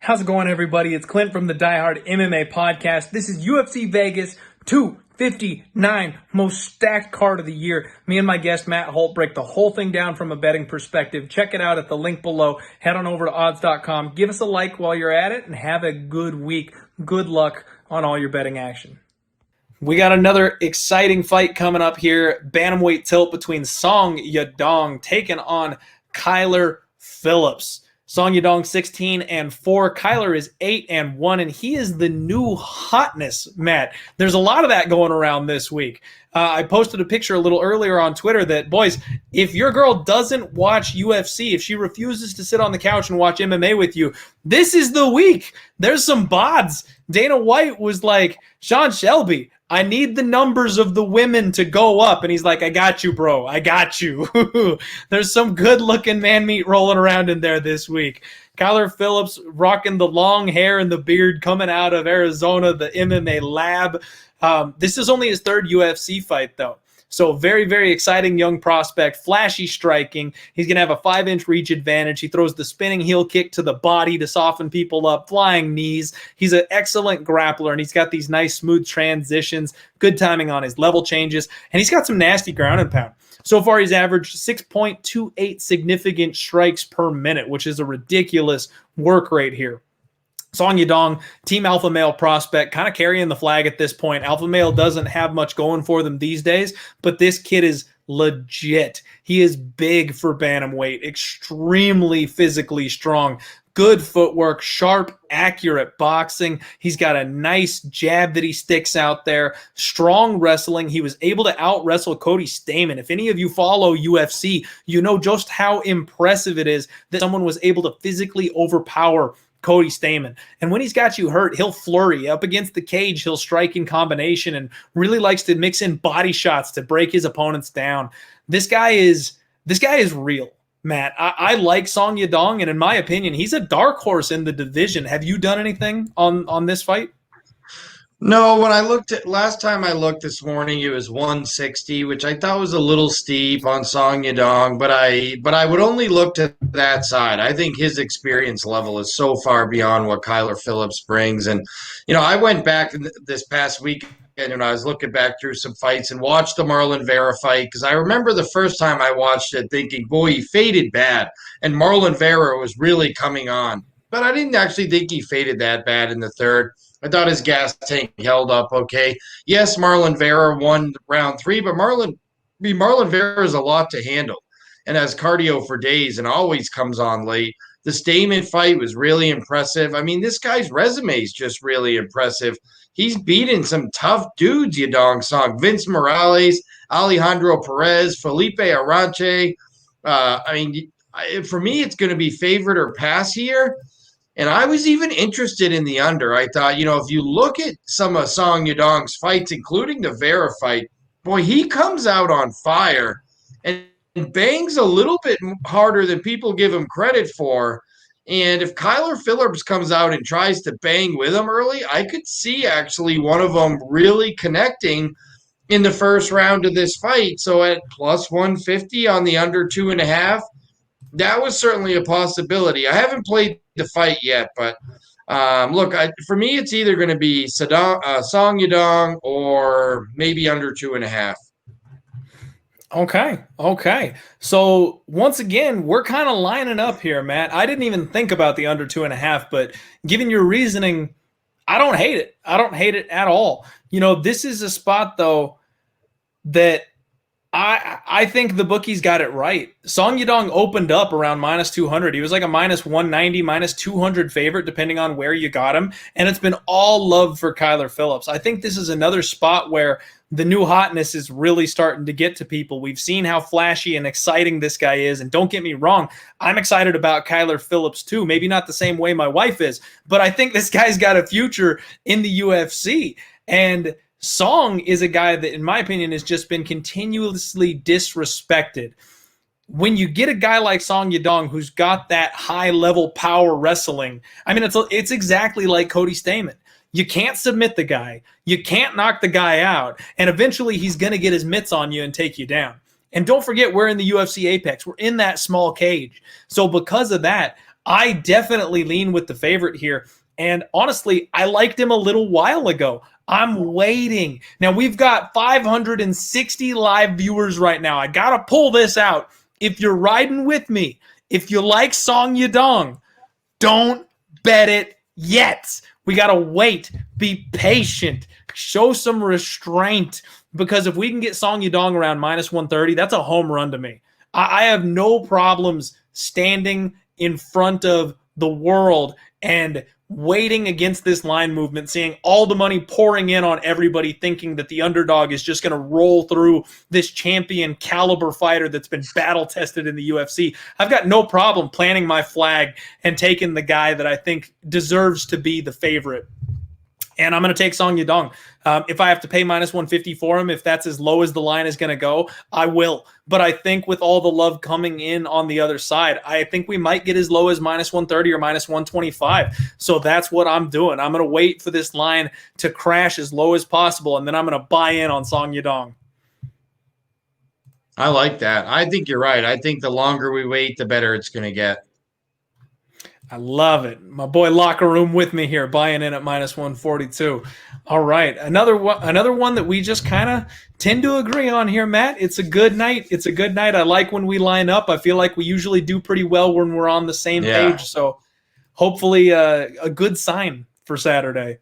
How's it going, everybody? It's Clint from the Die Hard MMA podcast. This is UFC Vegas 259, most stacked card of the year. Me and my guest, Matt Holt, break the whole thing down from a betting perspective. Check it out at the link below. Head on over to odds.com. Give us a like while you're at it, and have a good week. Good luck on all your betting action. We got another exciting fight coming up here. Bantamweight tilt between Song Yadong taking on Kyler Phillips. Song Yadong 16-4. Kyler is 8-1, and he is the new hotness, Matt. There's a lot of that going around this week. I posted a picture a little earlier on Twitter that, boys, if your girl doesn't watch UFC, if she refuses to sit on the couch and watch MMA with you, this is the week. There's some bods. Dana White was like, Sean Shelby, I need the numbers of the women to go up. And he's like, I got you, bro. I got you. There's some good-looking man meat rolling around in there this week. Kyler Phillips rocking the long hair and the beard coming out of Arizona, the MMA lab. This is only his third UFC fight, though. So very, very exciting young prospect, flashy striking. He's going to have a 5-inch reach advantage. He throws the spinning heel kick to the body to soften people up, flying knees. He's an excellent grappler, and he's got these nice, smooth transitions, good timing on his level changes, and he's got some nasty ground and pound. So far, he's averaged 6.28 significant strikes per minute, which is a ridiculous work rate here. Song Yadong, team alpha male prospect, kind of carrying the flag at this point. Alpha male doesn't have much going for them these days, but this kid is legit. He is big for bantamweight, extremely physically strong, good footwork, sharp, accurate boxing. He's got a nice jab that he sticks out there, strong wrestling. He was able to out-wrestle Cody Stamann. If any of you follow UFC, you know just how impressive it is that someone was able to physically overpower Cody Stamann. And when he's got you hurt, he'll flurry up against the cage. He'll strike in combination and really likes to mix in body shots to break his opponents down. This guy is real, Matt. I like Song Yadong, and in my opinion, he's a dark horse in the division. Have you done anything on this fight? No, when I looked at last time I looked this morning, it was 160, which I thought was a little steep on Song Yadong, but I would only look to that side. I think his experience level is so far beyond what Kyler Phillips brings. And, I went back this past week and I was looking back through some fights and watched the Marlon Vera fight because I remember the first time I watched it thinking, boy, he faded bad. And Marlon Vera was really coming on. But I didn't actually think he faded that bad in the third. I thought his gas tank held up okay. Yes, Marlon Vera won round 3, but Marlon Vera is a lot to handle and has cardio for days and always comes on late. The Stamann fight was really impressive. I mean, this guy's resume is just really impressive. He's beaten some tough dudes, Yadong Song. Vince Morales, Alejandro Perez, Felipe Aranche. For me, it's going to be favorite or pass here. And I was even interested in the under. I thought, if you look at some of Song Yadong's fights, including the Vera fight, boy, he comes out on fire and bangs a little bit harder than people give him credit for. And if Kyler Phillips comes out and tries to bang with him early, I could see actually one of them really connecting in the first round of this fight. So at plus 150 on the under 2.5, that was certainly a possibility. I haven't played the fight yet, but for me, it's either going to be Song Yadong or maybe under 2.5. Okay. So once again, we're kind of lining up here, Matt. I didn't even think about the under 2.5, but given your reasoning, I don't hate it. I don't hate it at all. This is a spot, though, that I think the bookies got it right. Song Yadong opened up around minus 200. He was like a minus 190, minus 200 favorite, depending on where you got him. And it's been all love for Kyler Phillips. I think this is another spot where the new hotness is really starting to get to people. We've seen how flashy and exciting this guy is. And don't get me wrong, I'm excited about Kyler Phillips too. Maybe not the same way my wife is, but I think this guy's got a future in the UFC. And Song is a guy that, in my opinion, has just been continuously disrespected. When you get a guy like Song Yadong who's got that high-level power wrestling, I mean, it's exactly like Cody Stamann. You can't submit the guy. You can't knock the guy out. And eventually he's going to get his mitts on you and take you down. And don't forget, we're in the UFC Apex. We're in that small cage. So because of that, I definitely lean with the favorite here. And honestly, I liked him a little while ago. I'm waiting. Now we've got 560 live viewers right now. I got to pull this out. If you're riding with me, if you like Song Yadong, don't bet it yet. We got to wait. Be patient. Show some restraint. Because if we can get Song Yadong around minus 130, that's a home run to me. I have no problems standing in front of the world and waiting against this line movement, seeing all the money pouring in on everybody, thinking that the underdog is just going to roll through this champion caliber fighter that's been battle tested in the UFC. I've got no problem planting my flag and taking the guy that I think deserves to be the favorite. And I'm going to take Song Yadong. If I have to pay minus 150 for him, if that's as low as the line is going to go, I will. But I think with all the love coming in on the other side, I think we might get as low as minus 130 or minus 125. So that's what I'm doing. I'm going to wait for this line to crash as low as possible, and then I'm going to buy in on Song Yadong. I like that. I think you're right. I think the longer we wait, the better it's going to get. I love it. My boy Locker Room with me here, buying in at minus 142. All right. Another one that we just kind of tend to agree on here, Matt. It's a good night. It's a good night. I like when we line up. I feel like we usually do pretty well when we're on the same page. So hopefully a good sign for Saturday.